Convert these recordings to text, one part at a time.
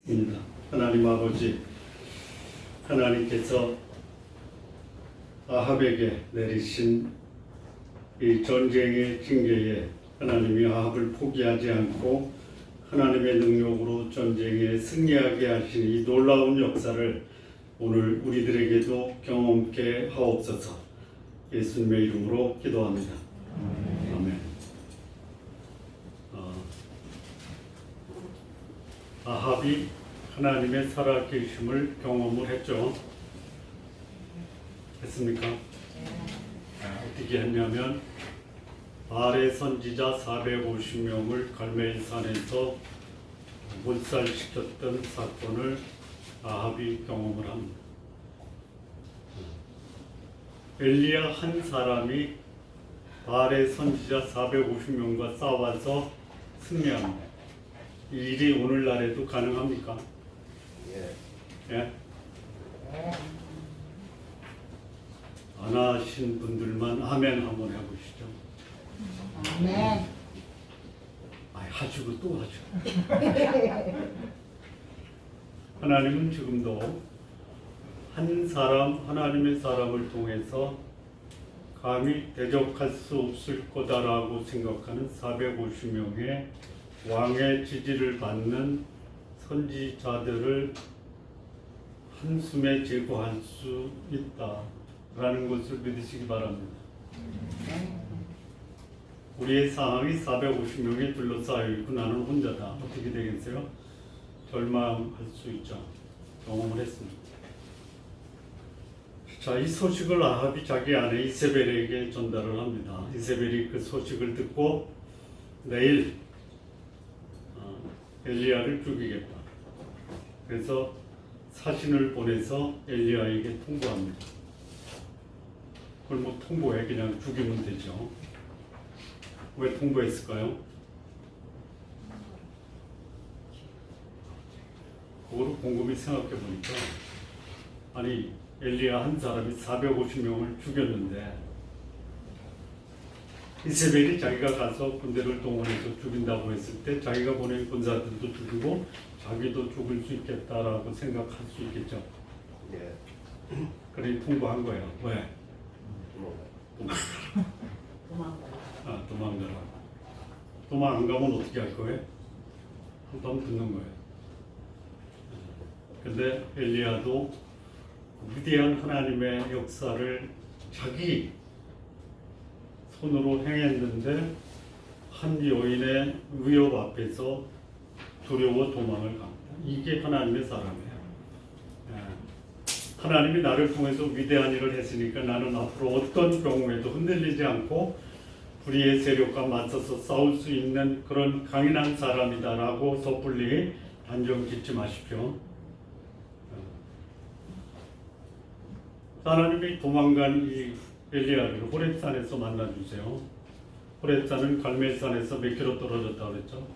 입니다. 하나님 아버지, 하나님께서 아합에게 내리신 이 전쟁의 징계에 하나님이 아합을 포기하지 않고 하나님의 능력으로 전쟁에 승리하게 하신 이 놀라운 역사를 오늘 우리들에게도 경험케 하옵소서. 예수님의 이름으로 기도합니다. 아멘. 아합이 하나님의 살아계심을 경험을 했죠. 했습니까? 어떻게 했냐면 바알의 선지자 450명을 갈멜산에서 몰살시켰던 사건을 아합이 경험을 합니다. 엘리야 한 사람이 바알의 선지자 450명과 싸워서 승리합니다. 이 일이 오늘날에도 가능합니까? 예? 안 하신 분들만 아멘 한번 해보시죠. 아멘. 하시고 또 하죠. 하나님은 지금도 한 사람, 하나님의 사람을 통해서 감히 대적할 수 없을 거다라고 생각하는 450명의 왕의 지지를 받는 선지자들을 한숨에 제거할 수 있다라는 것을 믿으시기 바랍니다. 우리의 상황이 450명에 둘러싸여 있고 나는 혼자다. 어떻게 되겠어요? 절망할 수 있죠. 경험을 했습니다. 자, 이 소식을 아합이 자기 아내 이세벨에게 전달을 합니다. 이세벨이 그 소식을 듣고 내일 엘리야를 죽이겠다. 그래서 사신을 보내서 엘리야에게 통보합니다. 그걸 뭐 통보해 그냥 죽이면 되죠. 왜 통보했을까요? 그거를 곰곰이 생각해 보니까 아니 엘리야 한 사람이 450명을 죽였는데 이세벨이 자기가 가서 군대를 동원해서 죽인다고 했을 때 자기가 보낸 군사들도 죽이고 자기도 죽을 수 있겠다라고 생각할 수 있겠죠. 예. 그러니 통보한 거예요. 왜? 도망가라. 도망 안 가면 어떻게 할 거예요? 한번 듣는 거예요. 근데 엘리야도 위대한 하나님의 역사를 자기 손으로 행했는데 한 여인의 위협 앞에서 두려워 도망을 갑니다. 이게 하나님의 사람이에요. 하나님이 나를 통해서 위대한 일을 했으니까 나는 앞으로 어떤 경우에도 흔들리지 않고 불의의 세력과 맞서서 싸울 수 있는 그런 강인한 사람이다라고 섣불리 단정 짓지 마십시오. 하나님이 도망간 이 엘리야를 호렙산에서 만나주세요. 호렙산은 갈멜산에서 몇 킬로 떨어졌다고 그랬죠?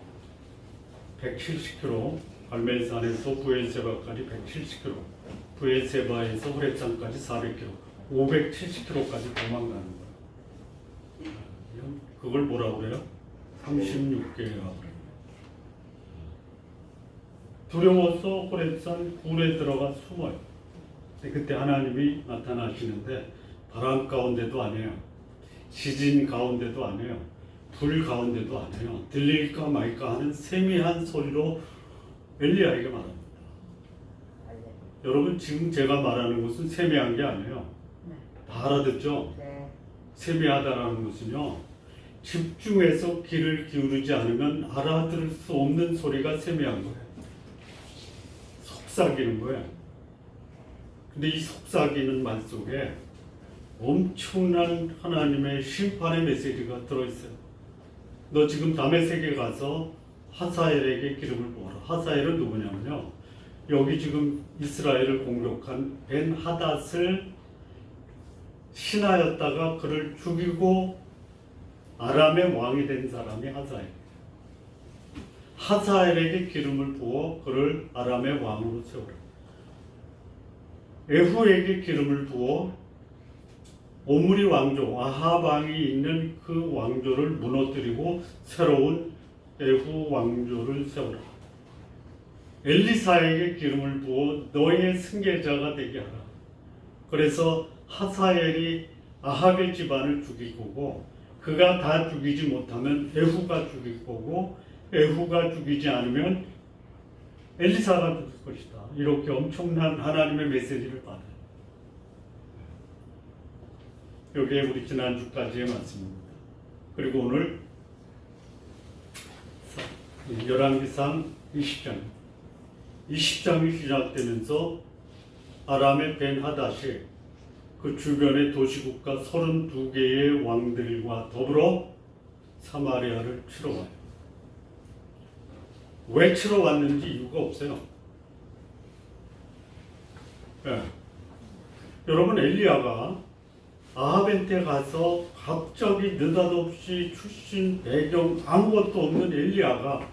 170km. 갈멜산에서 부엘세바까지 170km. 부엘세바에서 호렙산까지 400km. 570km까지 도망가는 거예요. 그걸 뭐라고 그래요? 36개월. 두려워서 호렙산 굴에 들어가 숨어요. 그때 하나님이 나타나시는데 바람 가운데도 아니에요. 지진 가운데도 아니에요. 불 가운데도 아니에요. 들릴까 말까 하는 세미한 소리로 엘리야에게 말합니다. 여러분 지금 제가 말하는 것은 세미한 게 아니에요. 다 알아듣죠? 세미하다라는 것은요. 집중해서 귀를 기울이지 않으면 알아들을 수 없는 소리가 세미한 거예요. 속삭이는 거예요. 근데 이 속삭이는 말 속에 엄청난 하나님의 심판의 메시지가 들어있어요. 너 지금 다메섹에 가서 하사엘에게 기름을 부어라. 하사엘은 누구냐면요. 여기 지금 이스라엘을 공격한 벤 하닷을 신하였다가 그를 죽이고 아람의 왕이 된 사람이 하사엘. 하사엘에게 기름을 부어 그를 아람의 왕으로 세우라. 에후에게 기름을 부어 오므리 왕조 아합 왕이 있는 그 왕조를 무너뜨리고 새로운 에후 왕조를 세우라. 엘리사에게 기름을 부어 너의 승계자가 되게 하라. 그래서 하사엘이 아합의 집안을 죽일 거고, 그가 다 죽이지 못하면 에후가 죽일 거고, 에후가 죽이지 않으면 엘리사가 죽을 것이다. 이렇게 엄청난 하나님의 메시지를 받아요. 여기에 우리 지난주까지의 말씀입니다. 그리고 오늘 열왕기상 20장 20장이 시작되면서 아람의 벤하닷이 그 주변의 도시국가 32개의 왕들과 더불어 사마리아를 치러 와요. 왜 치러 왔는지 이유가 없어요. 네. 여러분, 엘리야가 아합한테 가서 갑자기 느닷없이 출신 배경 아무것도 없는 엘리야가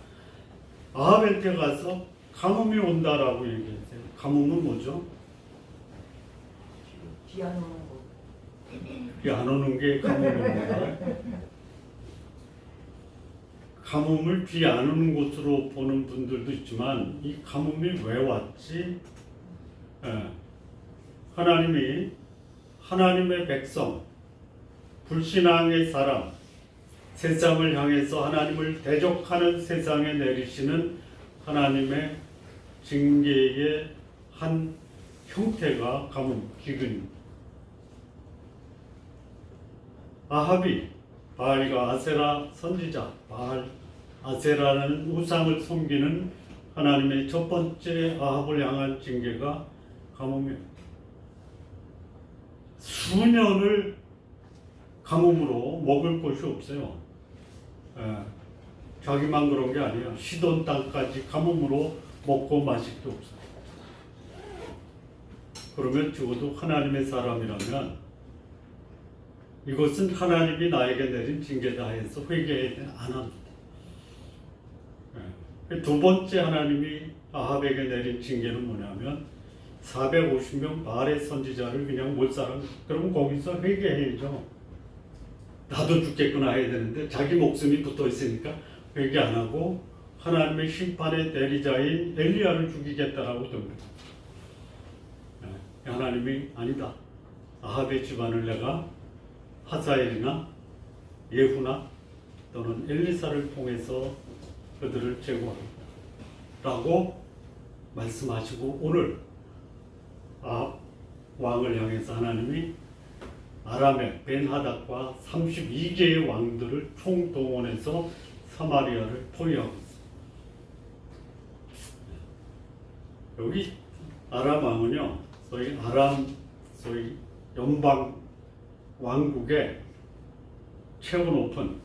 아합한테 가서 가뭄이 온다라고 얘기했어요. 가뭄은 뭐죠? 비 안 오는 거. 비 안 오는 게 가뭄입니다. 가뭄을 비 안 오는 곳으로 보는 분들도 있지만 이 가뭄이 왜 왔지? 하나님이 하나님의 백성, 불신앙의 사람, 세상을 향해서 하나님을 대적하는 세상에 내리시는 하나님의 징계의 한 형태가 가뭄, 기근입니다. 아합이 바알과 아세라 선지자, 바알, 아세라는 우상을 섬기는 하나님의 첫 번째 아합을 향한 징계가 가뭄이에요. 수년을 가뭄으로 먹을 것이 없어요. 자기만 그런 게 아니에요. 시돈 땅까지 가뭄으로 먹고 마실 게 없어요. 그러면 적어도 하나님의 사람이라면 이것은 하나님이 나에게 내린 징계다 해서 회개해야 안 합니다. 두 번째 하나님이 아합에게 내린 징계는 뭐냐면 450명 바알의 선지자를 그냥 못 살아. 그러면 거기서 회개해야죠. 나도 죽겠구나 해야 되는데 자기 목숨이 붙어 있으니까 회개 안 하고 하나님의 심판의 대리자인 엘리야를 죽이겠다라고 됩니다. 하나님이 아니다. 아합의 집안을 내가 하사엘이나 예후나 또는 엘리사를 통해서 그들을 제거하겠다 라고 말씀하시고 오늘 왕을 향해서 하나님이 아람의 벤하닷과 32개의 왕들을 총동원해서 사마리아를 포위하고 있습니다. 여기 아람 왕은요, 소위 연방 왕국의 최고 높은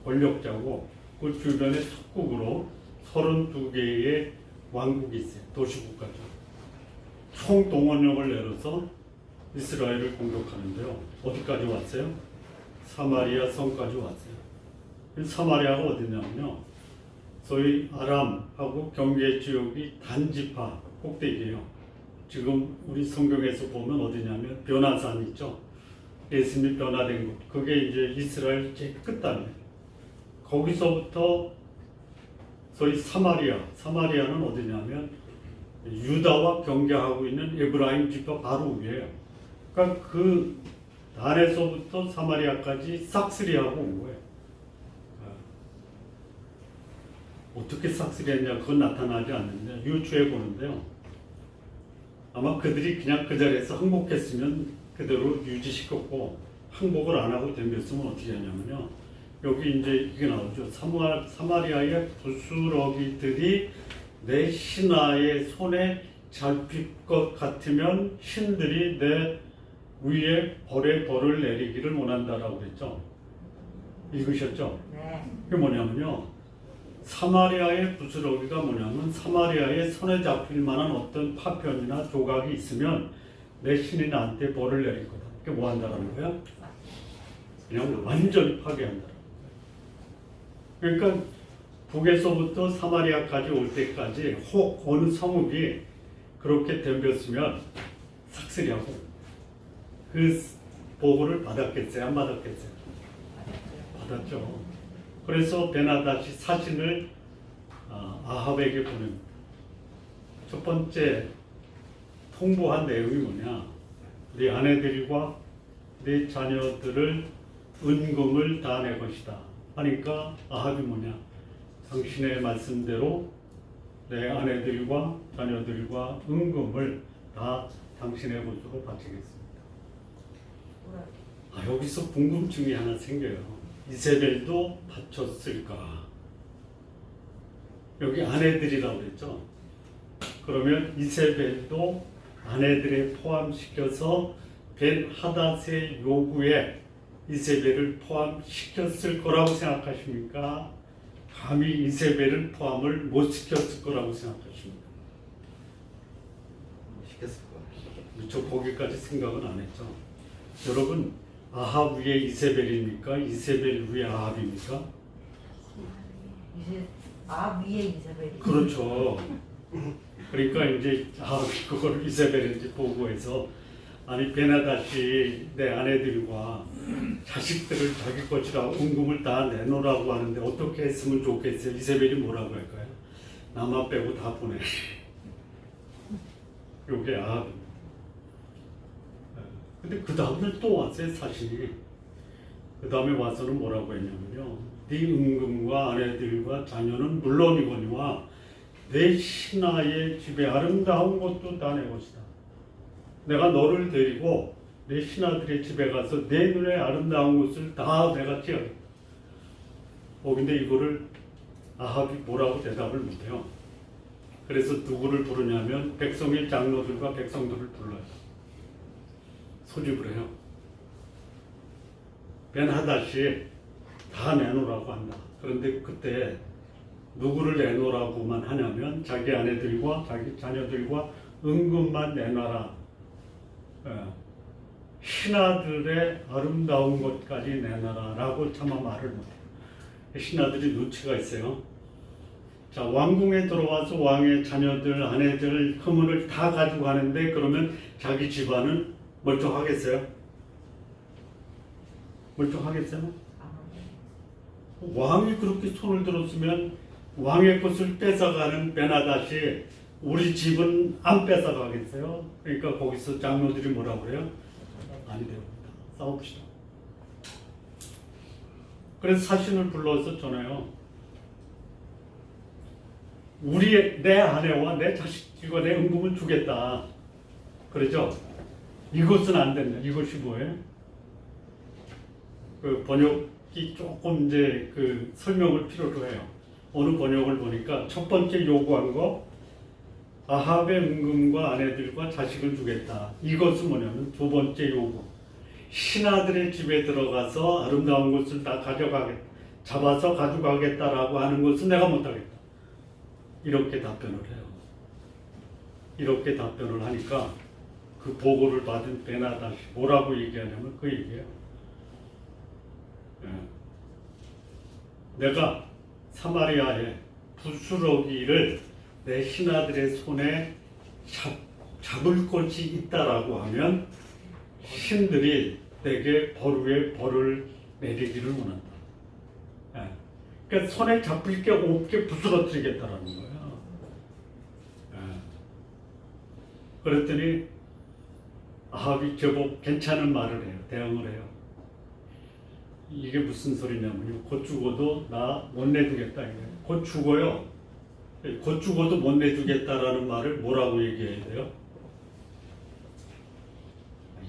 권력자고 그 주변에 속국으로 32개의 왕국이 있어요. 도시국가죠. 총동원령을 내려서 이스라엘을 공격하는데요. 어디까지 왔어요? 사마리아 성까지 왔어요. 사마리아가 어디냐면요, 소위 아람하고 경계 지역이 단지파 꼭대기예요. 지금 우리 성경에서 보면 어디냐면 변화산 있죠. 예수님이 변화된 곳. 그게 이제 이스라엘 제 끝단이에요. 거기서부터 소위 사마리아는 어디냐면 유다와 경계하고 있는 에브라임 지파 바로 위에요. 그러니까 그 단에서부터 사마리아까지 싹쓸이하고 온 거예요. 어떻게 싹쓸이했냐 그건 나타나지 않는데 유추해 보는데요. 아마 그들이 그냥 그 자리에서 항복했으면 그대로 유지시켰고 항복을 안 하고 덤볐으면 어떻게 하냐면요. 여기 이제 이게 나오죠. 사마리아의 부스러기들이 내 신하의 손에 잡힐 것 같으면 신들이 내 위에 벌의 벌을 내리기를 원한다라고 그랬죠. 읽으셨죠? 네. 그게 뭐냐면요. 사마리아의 부스러기가 뭐냐면 사마리아의 손에 잡힐 만한 어떤 파편이나 조각이 있으면 내 신이 나한테 벌을 내릴 거다. 그게 뭐 한다라는 거야? 그냥 완전히 파괴한다. 그러니까 북에서부터 사마리아까지 올 때까지 혹 어느 성읍이 그렇게 덤볐으면 삭슬이하고 그 보고를 받았겠어요? 안 받았겠어요? 받았죠. 그래서 베나닷이 사신을 아합에게 보냅니다. 첫 번째 통보한 내용이 뭐냐? 네 아내들과 네 자녀들을 은금을 다 내 것이다. 하니까 아합이 뭐냐? 당신의 말씀대로 내 아내들과 자녀들과 은금을 다 당신의 것으로 바치겠습니다. 여기서 궁금증이 하나 생겨요. 이세벨도 바쳤을까? 여기 아내들이라고 그랬죠. 그러면 이세벨도 아내들에 포함시켜서 벤 하닷의 요구에 이세벨을 포함시켰을 거라고 생각하십니까? 감히 이세벨을 포함을 못 시켰을 거라고 생각하십니까? 시켰을 거야. 저 거기까지 생각은 안 했죠. 여러분, 아합 위에 이세벨입니까? 이세벨 위에 아합입니까? 이제 아합 위에 이세벨이. 그렇죠. 그러니까 이제 그걸 이세벨인지 보고해서 아니 베나닷이 내 아내들과 자식들을 자기 것이라고 은금을 다 내놓으라고 하는데 어떻게 했으면 좋겠어요? 이세벨이 뭐라고 할까요? 나만 빼고 다 보내. 요게 아합입니다. 근데 그 다음날 또 왔어요, 사실이. 그 다음에 와서는 뭐라고 했냐면요. 네 은금과 아내들과 자녀는 물론이거니와 내 신하의 집에 아름다운 것도 다 내 것이다. 내가 너를 데리고 내 신하들의 집에 가서 내 눈에 아름다운 것을 다 내가 찌어겠다. 근데 이거를 아합이 뭐라고 대답을 못해요. 그래서 누구를 부르냐면 백성의 장로들과 백성들을 불러요. 소집을 해요. 벤하닷이 다 내놓으라고 한다. 그런데 그때 누구를 내놓으라고만 하냐면 자기 아내들과 자기 자녀들과 은금만 내놔라. 신하들의 아름다운 것까지 내놔라라고 차마 말을 못해요. 신하들이 눈치가 있어요. 자, 왕궁에 들어와서 왕의 자녀들, 아내들, 허물을 다 가지고 가는데 그러면 자기 집안은 멀쩡하겠어요? 멀쩡하겠어요? 왕이 그렇게 손을 들었으면 왕의 것을 뺏어가는 베나닷이 우리 집은 안 뺏어가겠어요? 그러니까 거기서 장로들이 뭐라고 그래요? 아니 됩니다. 싸웁시다. 그래서 사신을 불러서 전해요. 내 아내와 내 자식과 내 은금을 주겠다. 그러죠? 이것은 안 된다. 이것이 뭐예요? 그 번역이 조금 이제 그 설명을 필요로 해요. 어느 번역을 보니까 첫 번째 요구한 거 아합의 은금과 아내들과 자식을 주겠다. 이것은 뭐냐면 두 번째 요구. 신하들의 집에 들어가서 아름다운 것을 다 잡아서 가져가겠다라고 하는 것은 내가 못하겠다. 이렇게 답변을 해요. 이렇게 답변을 하니까 그 보고를 받은 베나닷이 뭐라고 얘기하냐면 그 얘기예요. 내가 사마리아의 부스러기를 내 신하들의 손에 잡을 것이 있다라고 하면 신들이 내게 벌 위에 벌을 내리기를 원한다. 그러니까 손에 잡힐 게 없게 부스러뜨리겠다라는 거예요. 그랬더니 아합이 제법 괜찮은 말을 해요. 대응을 해요. 이게 무슨 소리냐면요. 곧 죽어도 나 못 내주겠다. 곧 죽어요. 곧 죽어도 못 내주겠다라는 말을 뭐라고 얘기해야 돼요?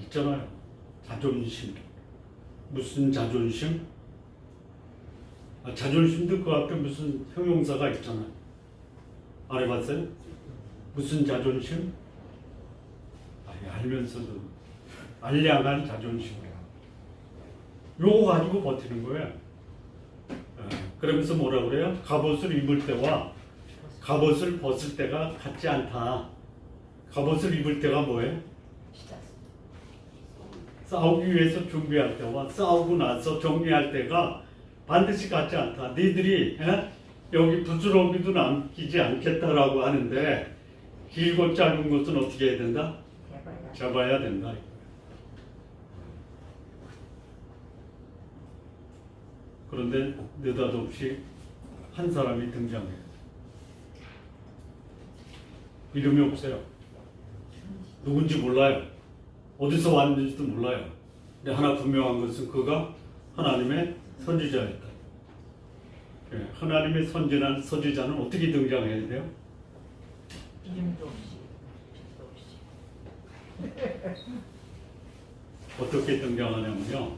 있잖아요. 자존심. 무슨 자존심? 자존심도 그 앞에 무슨 형용사가 있잖아요. 안 해봤어요? 무슨 자존심? 알면서도 알량한 자존심이야. 요거 가지고 버티는 거예요. 그러면서 뭐라 그래요? 갑옷을 입을 때와 갑옷을 벗을 때가 같지 않다. 갑옷을 입을 때가 뭐예요? 싸우기 위해서 준비할 때와 싸우고 나서 정리할 때가 반드시 같지 않다. 니들이 여기 부스러기도 남기지 않겠다라고 하는데 길고 짧은 것은 어떻게 해야 된다? 잡아야 된다. 그런데 느닷없이 한 사람이 등장해요. 이름이 없어요. 누군지 몰라요. 어디서 왔는지도 몰라요. 근데 하나 분명한 것은 그가 하나님의 선지자였다. 예, 하나님의 선지자는 어떻게 등장해야 돼요? 이름도 없이 빛도 없이 어떻게 등장하냐면요,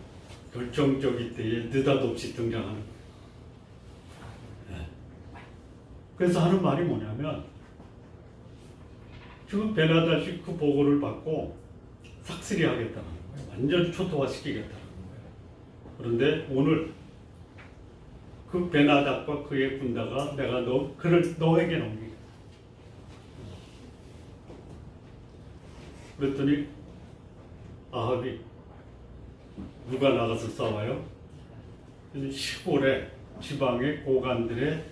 결정적인 때에 느닷없이 등장하는 거예요. 예. 그래서 하는 말이 뭐냐면, 지금 베나다시 그 보고를 받고 삭슬이 하겠다는 거예요. 완전 초토화시키겠다는 거예요. 그런데 오늘 그 베나닷과 그의 군다가 내가 그를 너에게 넘기겠다. 그랬더니 아합이 누가 나가서 싸워요? 시골에 지방의 고관들의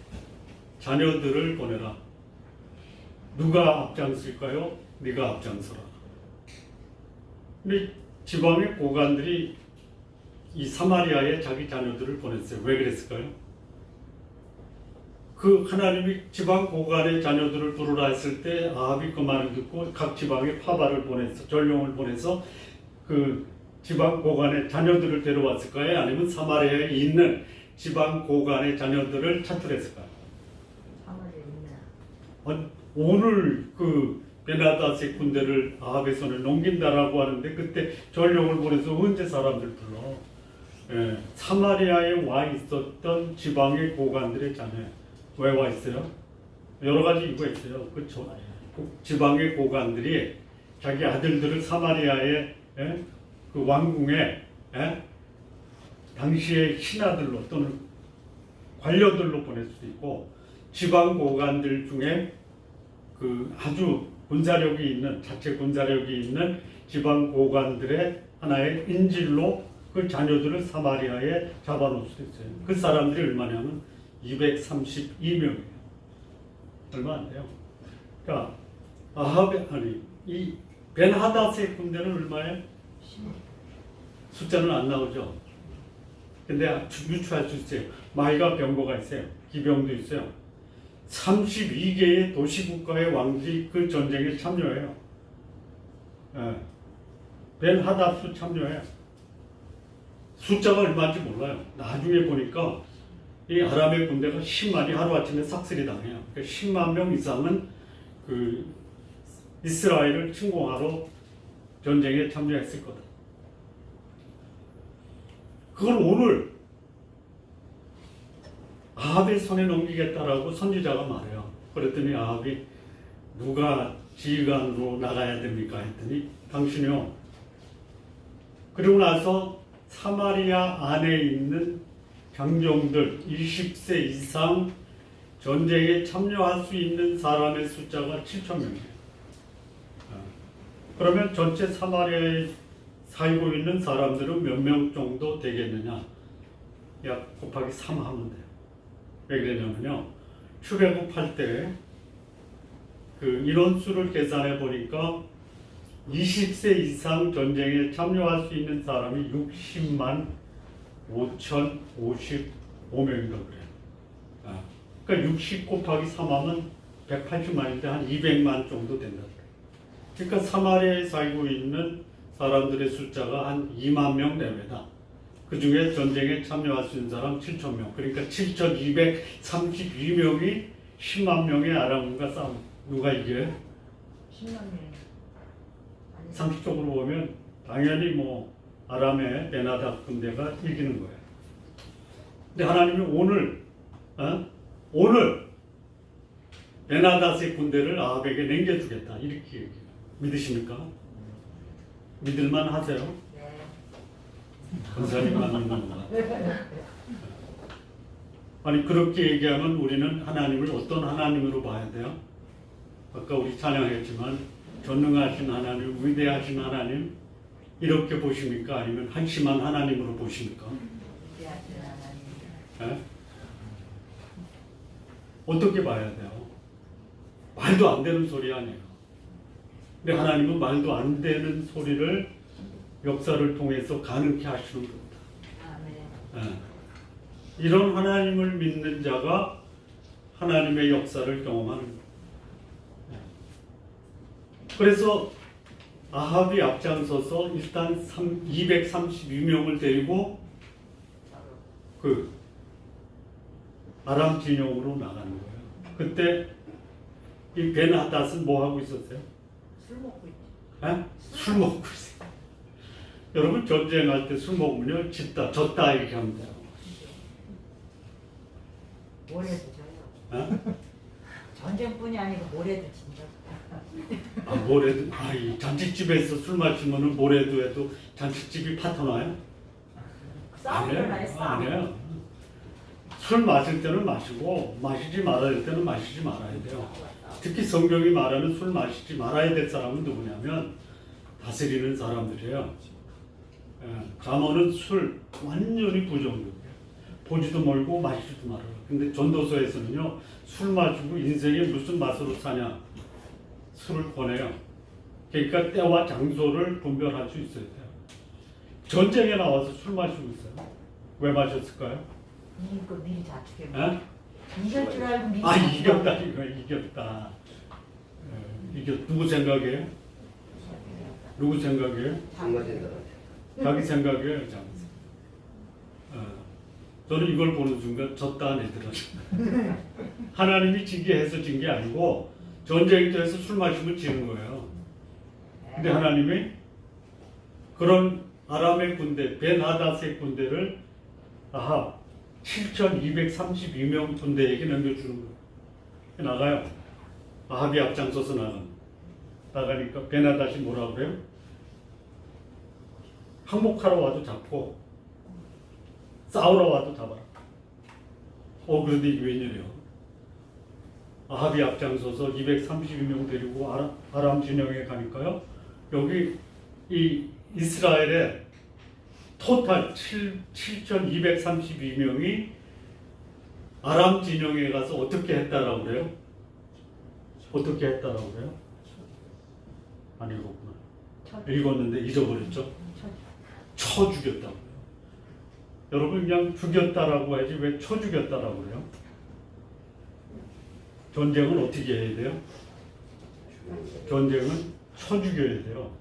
자녀들을 보내라. 누가 앞장설까요? 네가 앞장서라. 근데 지방의 고관들이 이 사마리아에 자기 자녀들을 보냈어요. 왜 그랬을까요? 그 하나님이 지방 고관의 자녀들을 부르라 했을 때 아합이 그 말을 듣고 각 지방에 파발을 보내서 전령을 보내서 그 지방 고관의 자녀들을 데려왔을까요? 아니면 사마리아에 있는 지방 고관의 자녀들을 찾으랬을까요? 사마리아에 있나? 오늘 그 베나닷의 군대를 아합의 손에 넘긴다라고 하는데 그때 전령을 보내서 언제 사람들 불러? 예, 사마리아에 와 있었던 지방의 고관들의 자녀. 왜 와 있어요? 여러 가지 이유가 있어요. 그렇죠? 지방의 고관들이 자기 아들들을 사마리아의 그 왕궁에 당시의 신하들로 또는 관료들로 보낼 수도 있고, 지방 고관들 중에 그 아주 군사력이 있는, 자체 군사력이 있는 지방 고관들의 하나의 인질로 그 자녀들을 사마리아에 잡아놓을 수도 있어요. 그 사람들이 얼마냐면 232명이에요. 얼마 안 돼요. 그러니까 이 벤하닷의 군대는 얼마예요? 숫자는 안 나오죠. 근데 유추할 수 있어요. 말과 병거가 있어요. 기병도 있어요. 32개의 도시국가의 왕들이 그 전쟁에 참여해요. 예. 벤하닷도 참여해요. 숫자가 얼마인지 몰라요. 나중에 보니까 이 아람의 군대가 10만이 하루아침에 삭슬이 당해요. 그러니까 10만 명 이상은 그 이스라엘을 침공하러 전쟁에 참여했을 거다. 그걸 오늘 아합의 손에 넘기겠다라고 선지자가 말해요. 그랬더니 아합이 누가 지휘관으로 나가야 됩니까? 했더니 당신이요. 그리고 나서 사마리아 안에 있는 장정들 20세 이상 전쟁에 참여할 수 있는 사람의 숫자가 7천 명이에요. 그러면 전체 사마리아에 살고 있는 사람들은 몇 명 정도 되겠느냐? 약 곱하기 3 하면 돼요. 왜 그러냐면요, 출애굽할 때 그 인원수를 계산해 보니까 20세 이상 전쟁에 참여할 수 있는 사람이 60만 5,055명인가 그래요. 그러니까 60 곱하기 3 하면 180만인데 한 200만 정도 된다. 그러니까 사마리아에 살고 있는 사람들의 숫자가 한 2만 명 내외다. 그 중에 전쟁에 참여할 수 있는 사람 7천 명. 그러니까 7,232명이 10만 명의 아람과 싸움. 누가 이겨요? 10만 명. 상식적으로 보면 당연히 뭐 아람의 베나닷 군대가 이기는 거예요. 근데 하나님이 오늘 베나닷의 군대를 아합에게 넘겨주겠다 이렇게 얘기해요. 믿으십니까? 믿을만 하세요? 네. 권사님만 믿는구나. 아니 그렇게 얘기하면 우리는 하나님을 어떤 하나님으로 봐야 돼요? 아까 우리 찬양했지만 전능하신 하나님, 위대하신 하나님 이렇게 보십니까? 아니면 한심한 하나님으로 보십니까? 위대하신 하나님. 네? 어떻게 봐야 돼요? 말도 안 되는 소리 아니에요. 근데 하나님은 말도 안 되는 소리를 역사를 통해서 가능케 하시는 겁니다. 아멘. 네. 이런 하나님을 믿는 자가 하나님의 역사를 경험하는 거예요. 그래서 아합이 앞장서서 일단 232명을 데리고 그 아람 진영으로 나가는 거예요. 그때 이 벤하닷은 뭐 하고 있었어요? 술 먹고 있지. 에? 술 먹고 있어요. 여러분 전쟁할 때 술 먹으면요 졌다 이렇게 합니다. 모래도 져요. 에? 전쟁뿐이 아니고 모래도 진짜. 아 모래도 이 잔치집에서 술 마시면은 모래도 해도 잔치집이 파토나요? 싸움을 해 싸움. 아니에요. 술 마실 때는 마시고 마시지 말아야 될 때는 마시지 말아야 돼요. 특히 성경이 말하는 술 마시지 말아야 될 사람은 누구냐면 다스리는 사람들이에요. 잠언은 술 완전히 부정적이에요. 보지도 말고 마시지도 말아요. 근데 전도서에서는요 술 마시고 인생에 무슨 맛으로 사냐 술을 권해요. 그러니까 때와 장소를 분별할 수 있어야 돼요. 전쟁에 나와서 술 마시고 있어요. 왜 마셨을까요? 이거 미리 자축해. 에? 이길 줄 알고 미리. 이겼다 이거 이겼다. 이게 누구 생각이에요? 누구 생각이에요? 자기 생각이에요. 자기. 저는 이걸 보는 순간 졌다 얘들은. 하나님이 지게 해서 진 게 아니고 전쟁터에서 술 마시면 지는 거예요. 근데 하나님이 그런 아람의 군대 벤하닷의 군대를 아합 7,232명 군대에게 넘겨주는 거예요. 나가요. 아합이 앞장서서 나가니까 벤하닷이 뭐라 그래요? 항복하러 와도 잡고 싸우러 와도 잡아라. 그런데 이게 웬일이에요? 아합이 앞장서서 232명 데리고 아람 진영에 가니까요. 여기 이 이스라엘의 토탈 7,232명이 아람 진영에 가서 어떻게 했다라고 그래요? 어떻게 했다라고 그래요? 안 읽었구나. 읽었는데 잊어버렸죠? 쳐 죽였다고요. 여러분 그냥 죽였다라고 하지 왜 쳐 죽였다라고 그래요? 전쟁은 어떻게 해야 돼요? 전쟁은 쳐 죽여야 돼요.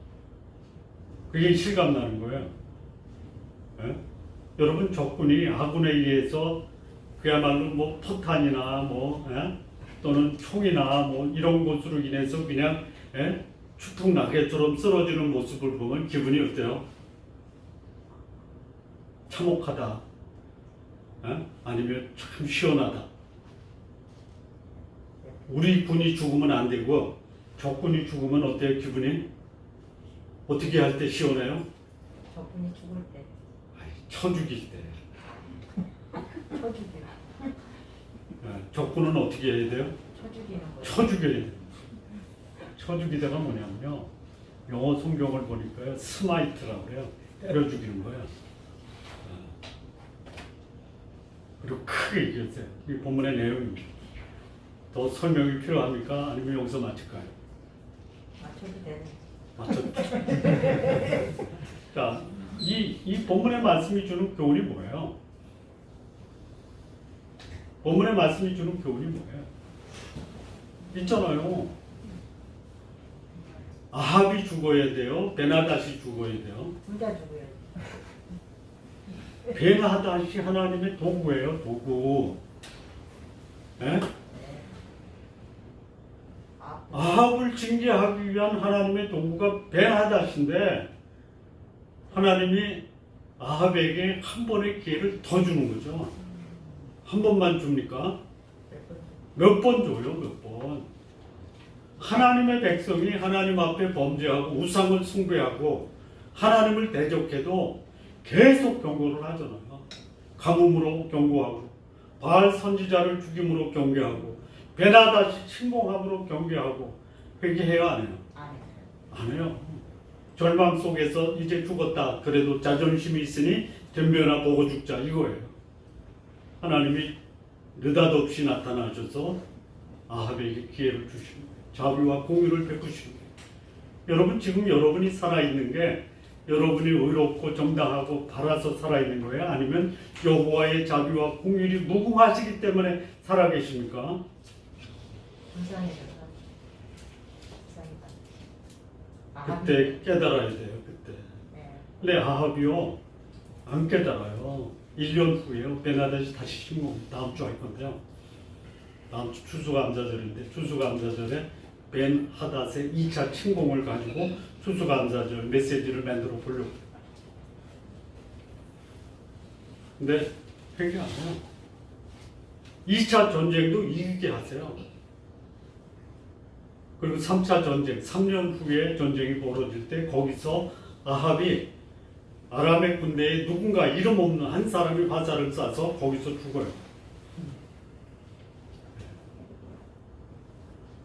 그게 실감나는 거예요. 예? 여러분 적군이 아군에 의해서 그야말로 뭐 포탄이나 또는 총이나 이런 것으로 인해서 그냥 추풍낙엽처럼 쓰러지는 모습을 보면 기분이 어때요? 참혹하다. 아니면 참 시원하다. 우리 군이 죽으면 안 되고 적군이 죽으면 어때요? 기분이? 어떻게 할 때 시원해요? 적군이 죽을 때. 쳐 죽일 때. 쳐 죽여. 적군은 어떻게 해야 돼요? 쳐 죽이는 거예요. 쳐 죽여야 돼요. 쳐 죽이다가 뭐냐면요. 영어 성경을 보니까요. 스마이트라고 그래요. 때려 죽이는 거예요. 그리고 크게 얘기했어요. 이 본문의 내용입니다. 더 설명이 필요합니까? 아니면 여기서 마칠까요? 맞춰도 되네. 맞췄죠. 자, 이 본문의 말씀이 주는 교훈이 뭐예요? 본문의 말씀이 주는 교훈이 뭐예요? 있잖아요. 아합이 죽어야 돼요. 벤하닷이 죽어야 돼요. 둘 다 죽어요. 벤하닷이 하나님의 도구예요. 도구. 예? 아합을 징계하기 위한 하나님의 도구가 벤하닷인데 하나님이 아합에게 한 번의 기회를 더 주는 거죠. 한 번만 줍니까? 몇 번 줘요, 몇 번. 하나님의 백성이 하나님 앞에 범죄하고 우상을 숭배하고 하나님을 대적해도 계속 경고를 하잖아요. 가뭄으로 경고하고 바알 선지자를 죽임으로 경계하고 벤하닷이 침공함으로 경계하고 회개해요, 안 해요? 안 해요. 절망 속에서 이제 죽었다. 그래도 자존심이 있으니 덤벼나 보고 죽자 이거예요. 하나님이 느닷없이 나타나셔서 아합에게 기회를 주시는 거예요. 자비와 공의를 베푸시는 거예요. 여러분 지금 여러분이 살아있는 게 여러분이 의롭고 정당하고 바라서 살아있는 거예요? 아니면 여호와의 자비와 공의를 무궁하시기 때문에 살아계십니까? 그때 깨달아야 돼요. 그때. 네. 근데 아합이요 안 깨달아요. 1년 후에요. 베나다시 다시 신공 다음 주 할 건데요. 다음 주 추수감사절인데 추수감사절에 벤 하닷의 2차 침공을 가지고 추수감사절 메시지를 만들어 보려고. 근데 회개 안 해요. 2차 전쟁도 이기게 하세요. 그리고 3차 전쟁, 3년 후에 전쟁이 벌어질 때 거기서 아합이 아람의 군대에 누군가 이름 없는 한 사람이 화살을 쏴서 거기서 죽어요.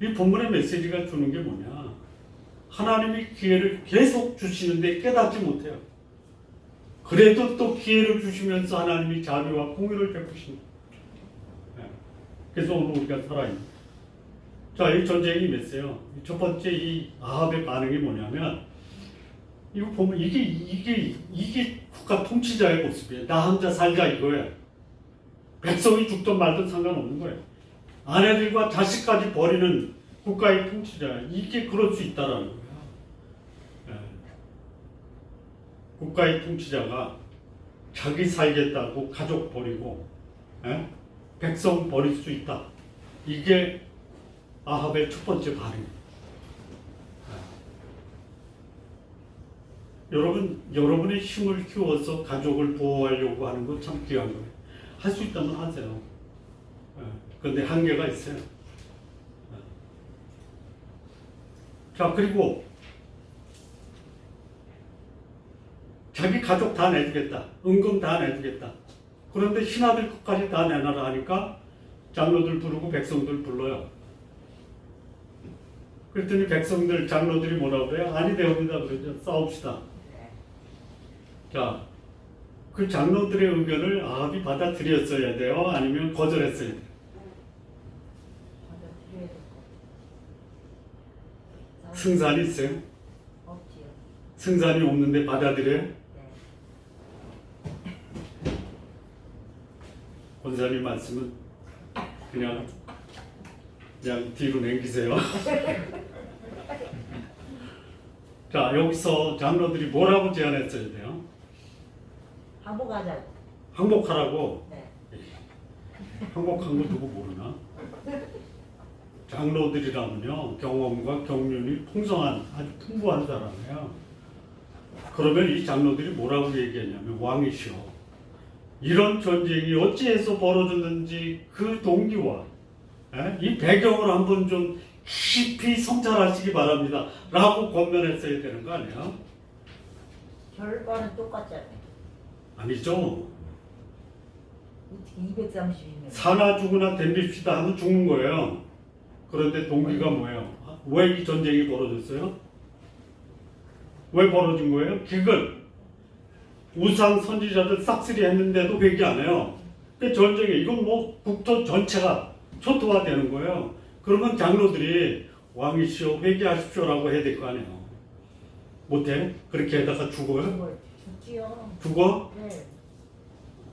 이 본문의 메시지가 주는 게 뭐냐? 하나님이 기회를 계속 주시는데 깨닫지 못해요. 그래도 또 기회를 주시면서 하나님이 자비와 공의를 베푸십니다. 그래서 오늘 우리가 살아있는. 자, 이 전쟁이 맺어요. 첫 번째 이 아합의 반응이 뭐냐면, 이거 보면 이게 국가 통치자의 모습이에요. 나 혼자 살자 이거예요. 백성이 죽든 말든 상관없는 거예요. 아내들과 자식까지 버리는 국가의 통치자. 이게 그럴 수 있다라는 거예요. 예. 국가의 통치자가 자기 살겠다고 가족 버리고, 예? 백성 버릴 수 있다. 이게 아합의 첫 번째 반응입니다. 여러분의 힘을 키워서 가족을 보호하려고 하는 건 참 귀한 거예요. 할 수 있다면 하세요. 그런데 한계가 있어요. 자, 그리고 자기 가족 다 내주겠다. 은금 다 내주겠다. 그런데 신하들 것까지 다 내놔라 하니까 장로들 부르고 백성들 불러요. 그랬더니 백성들, 장로들이 뭐라고 그래요? 아니 되옵니다. 그러죠. 싸웁시다. 자, 그 장로들의 의견을 아합이 받아들였어야 돼요? 아니면 거절했어야 돼요? 받아들여야 될 거. 승산이 있어요? 없지요. 승산이 없는데 받아들여요? 네. 권사님 말씀은 그냥 뒤로 남기세요. 자, 여기서 장로들이 뭐라고 제안했어야 돼요? 항복하자고. 항복하라고. 네. 항복한 거 누구 모르나? 장로들이라면요 경험과 경륜이 풍성한 아주 풍부한 사람이에요. 그러면 이 장로들이 뭐라고 얘기했냐면, 왕이시여, 이런 전쟁이 어찌해서 벌어졌는지 그 동기와 이 배경을 한번 좀 깊이 성찰하시기 바랍니다 라고 권면했어야 되는 거 아니에요? 결과는 똑같잖아요. 아니죠. 어떻게 230이면 사나 죽으나 덤빕시다 하면 죽는 거예요. 그런데 동기가 뭐예요? 왜 이 전쟁이 벌어졌어요? 왜 벌어진 거예요? 기근. 우상 선지자들 싹쓸이 했는데도 회개 안 해요. 그 전쟁에 이건 뭐 국토 전체가 초토화되는 거예요. 그러면 장로들이 왕이시여 회개하십시오라고 해야 될 거 아니에요. 못해? 그렇게 하다가 죽어요? 죽지요. 죽어? 네.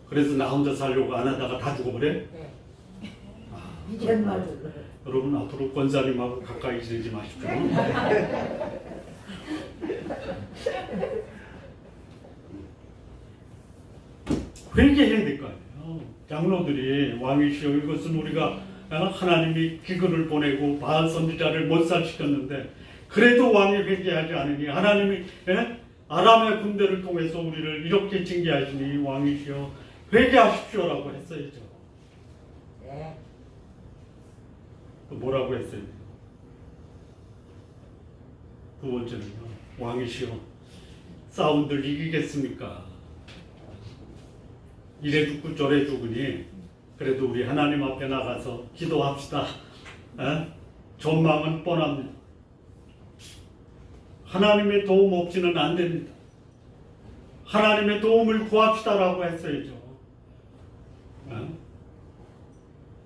그래서 나 혼자 살려고 안 하다가 다 죽어버려? 네. 이런 말을. 여러분 앞으로 권사님하고 가까이 지내지 마십시오. 회개해야 될 거 아니에요. 장로들이 왕이시여 이것은 우리가 하나님이 기근을 보내고 바알 선지자를 몰살시켰는데 그래도 왕이 회개하지 않으니 하나님이 아람의 군대를 통해서 우리를 이렇게 징계하시니 왕이시여 회개하십시오라고 했어야죠. 네. 또 뭐라고 했어요? 두 번째는요, 왕이시여 싸움들 이기겠습니까? 이래 죽고 저래 죽으니 그래도 우리 하나님 앞에 나가서 기도합시다. 전망은 뻔합니다. 하나님의 도움 없이는 안 됩니다. 하나님의 도움을 구합시다라고 했어야죠.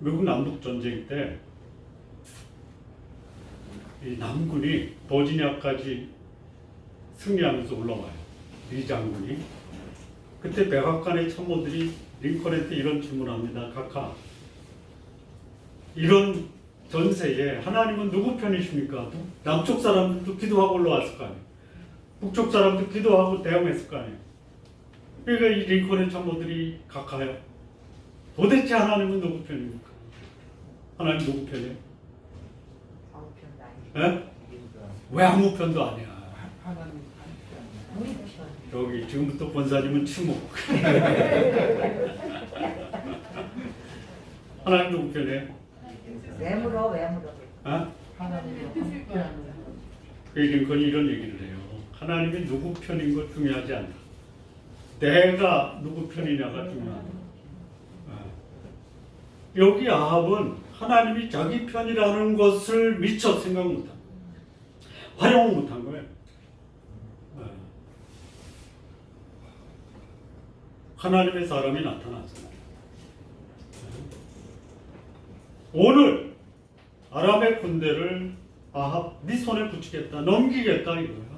미국 남북전쟁 때 이 남군이 버지니아까지 승리하면서 올라와요. 리 장군이. 그때 백악관의 참모들이 링컨한테 이런 질문을 합니다. 각하, 이런 전세에 하나님은 누구 편이십니까? 남쪽 사람들도 기도하고 올라왔을 거 아니에요. 북쪽 사람도 기도하고 대응했을 거 아니에요. 그러니까 이 링컨의 참모들이 각하요. 도대체 하나님은 누구 편입니까? 하나님 누구 편이에요? 아무 편도 아니고. 예? 왜 아무 편도 아니야? 우리 편. 여기 지금부터 권사님은 침묵. 하나님 누구 편이에요? 왜 물어? 어? 하나님의 함께하는 링컨이 이런 얘기를 해요. 하나님이 누구 편인 것 중요하지 않다. 내가 누구 편이냐가 중요하다. 여기 아합은 하나님이 자기 편이라는 것을 미처 생각 못한, 활용 못한 거예요. 하나님의 사람이 나타났잖아요. 오늘 아람의 군대를 아합 네 손에 붙이겠다, 넘기겠다 이거예요.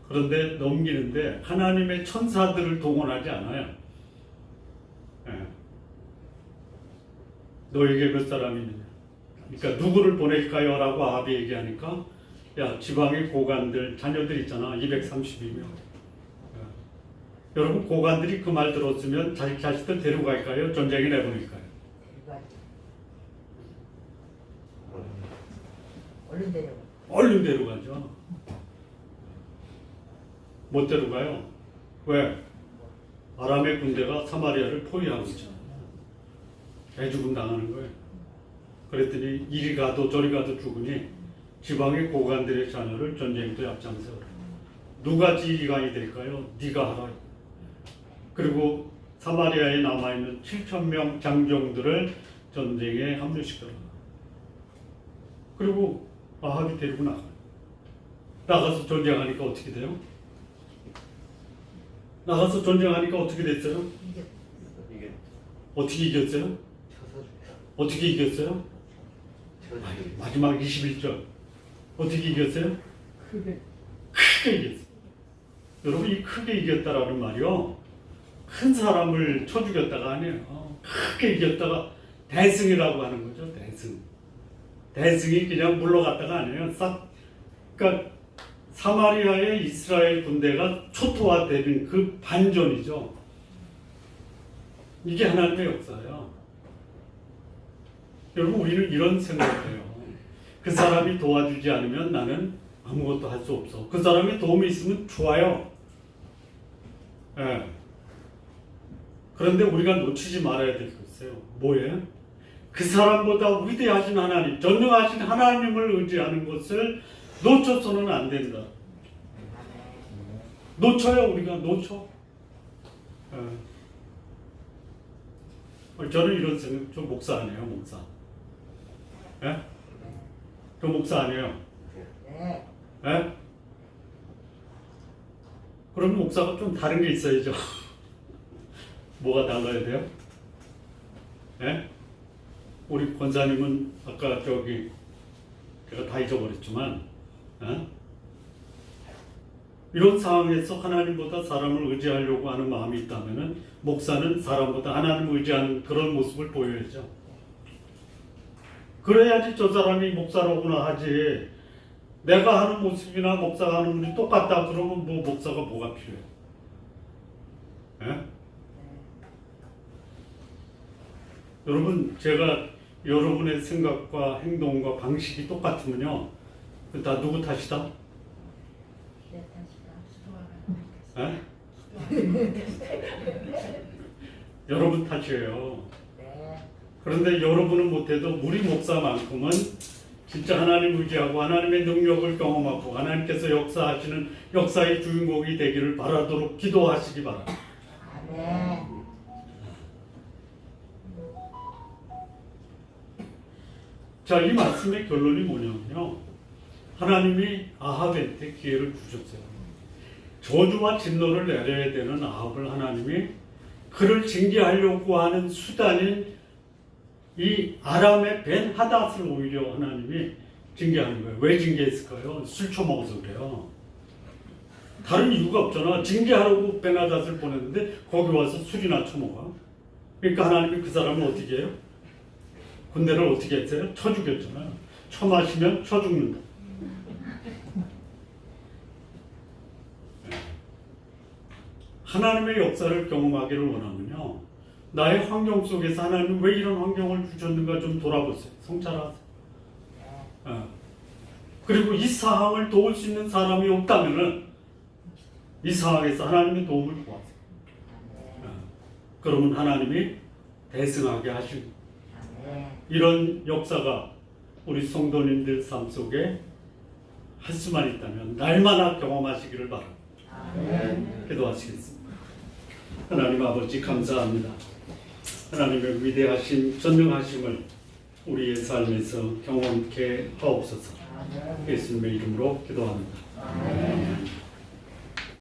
그런데 넘기는데 하나님의 천사들을 동원하지 않아요. 너에게 몇 사람이 있느냐? 그러니까 누구를 보낼까요? 라고 아합이 얘기하니까 야, 지방의 고관들 자녀들 있잖아, 232명. 여러분 고관들이 그 말 들었으면 자기 자식들 데려갈까요? 전쟁에 내보낼까요? 얼른 데려가. 얼른 데려가죠. 못 데려가요. 왜? 아람의 군대가 사마리아를 포위하고 있잖아요. 대죽음 당하는 거예요. 그랬더니 이리 가도 저리 가도 죽으니 지방의 고관들의 자녀를 전쟁터에 앞장세우라. 누가 지휘관이 될까요? 네가 하라. 그리고 사마리아에 남아있는 7,000명 장정들을 전쟁에 합류시켜라. 그리고 아합이 데리고 나가요. 나가서 전쟁하니까 어떻게 돼요? 나가서 전쟁하니까 어떻게 됐어요? 이게 어떻게 이겼어요? 어떻게 이겼어요? 마지막 21절 어떻게 이겼어요? 크게 이겼어요. 여러분, 이 크게 이겼다라는 말이요, 큰 사람을 쳐 죽였다가 아니에요. 크게 이겼다가 대승이라고 하는 거죠. 대승이 그냥 물러갔다가 아니에요. 그러니까 사마리아의 이스라엘 군대가 초토화되는 그 반전이죠. 이게 하나님의 역사예요. 여러분, 우리는 이런 생각을 해요. 그 사람이 도와주지 않으면 나는 아무것도 할 수 없어. 그 사람이 도움이 있으면 좋아요. 예. 그런데 우리가 놓치지 말아야 될 게 있어요. 뭐예요? 그 사람보다 위대하신 하나님, 전능하신 하나님을 의지하는 것을 놓쳐서는 안 된다. 놓쳐요, 우리가 놓쳐. 저는 이런 생각, 저 목사 아니에요, 목사. 예? 저 목사 아니에요. 네. 예? 그러면 목사가 좀 다른 게 있어야죠. 뭐가 달라야 돼요? 예? 우리 권사님은 아까 저기 제가 다 잊어버렸지만, 이런 상황에서 하나님보다 사람을 의지하려고 하는 마음이 있다면은 목사는 사람보다 하나님을 의지하는 그런 모습을 보여야죠. 그래야지 저 사람이 목사라고나 하지. 내가 하는 모습이나 목사가 하는 모습이 똑같다 그러면 뭐 목사가 뭐가 필요해? 예? 여러분, 제가 여러분의 생각과 행동과 방식이 똑같으면요, 다 누구 탓이다? 내 탓이다. 예? 여러분 탓이에요. 네. 그런데 여러분은 못해도 우리 목사만큼은 진짜 하나님 의지하고 하나님의 능력을 경험하고 하나님께서 역사하시는 역사의 주인공이 되기를 바라도록 기도하시기 바랍니다. 아멘. 자, 이 말씀의 결론이 뭐냐면요, 하나님이 아합한테 기회를 주셨어요. 저주와 진노를 내려야 되는 아합을 하나님이 그를 징계하려고 하는 수단인 이 아람의 벤 하닷을 오히려 하나님이 징계하는 거예요. 왜 징계했을까요? 술 처먹어서 그래요. 다른 이유가 없잖아. 징계하려고 벤 하닷을 보냈는데 거기 와서 술이나 처먹어. 그러니까 하나님이 그 사람을 어떻게 해요? 군대를 어떻게 했어요? 쳐 죽였잖아요. 쳐 마시면 쳐 죽는다. 하나님의 역사를 경험하기를 원하면요, 나의 환경 속에서 하나님 왜 이런 환경을 주셨는가 좀 돌아보세요. 성찰하세요. 그리고 이 상황을 도울 수 있는 사람이 없다면은 이 상황에서 하나님의 도움을 구하세요. 그러면 하나님이 대승하게 하시고, 이런 역사가 우리 성도님들 삶 속에 할 수만 있다면 날마다 경험하시기를 바랍니다. 기도하시겠습니다. 하나님 아버지 감사합니다. 하나님의 위대하신 전능하심을 우리의 삶에서 경험케 하옵소서. 예수님의 이름으로 기도합니다.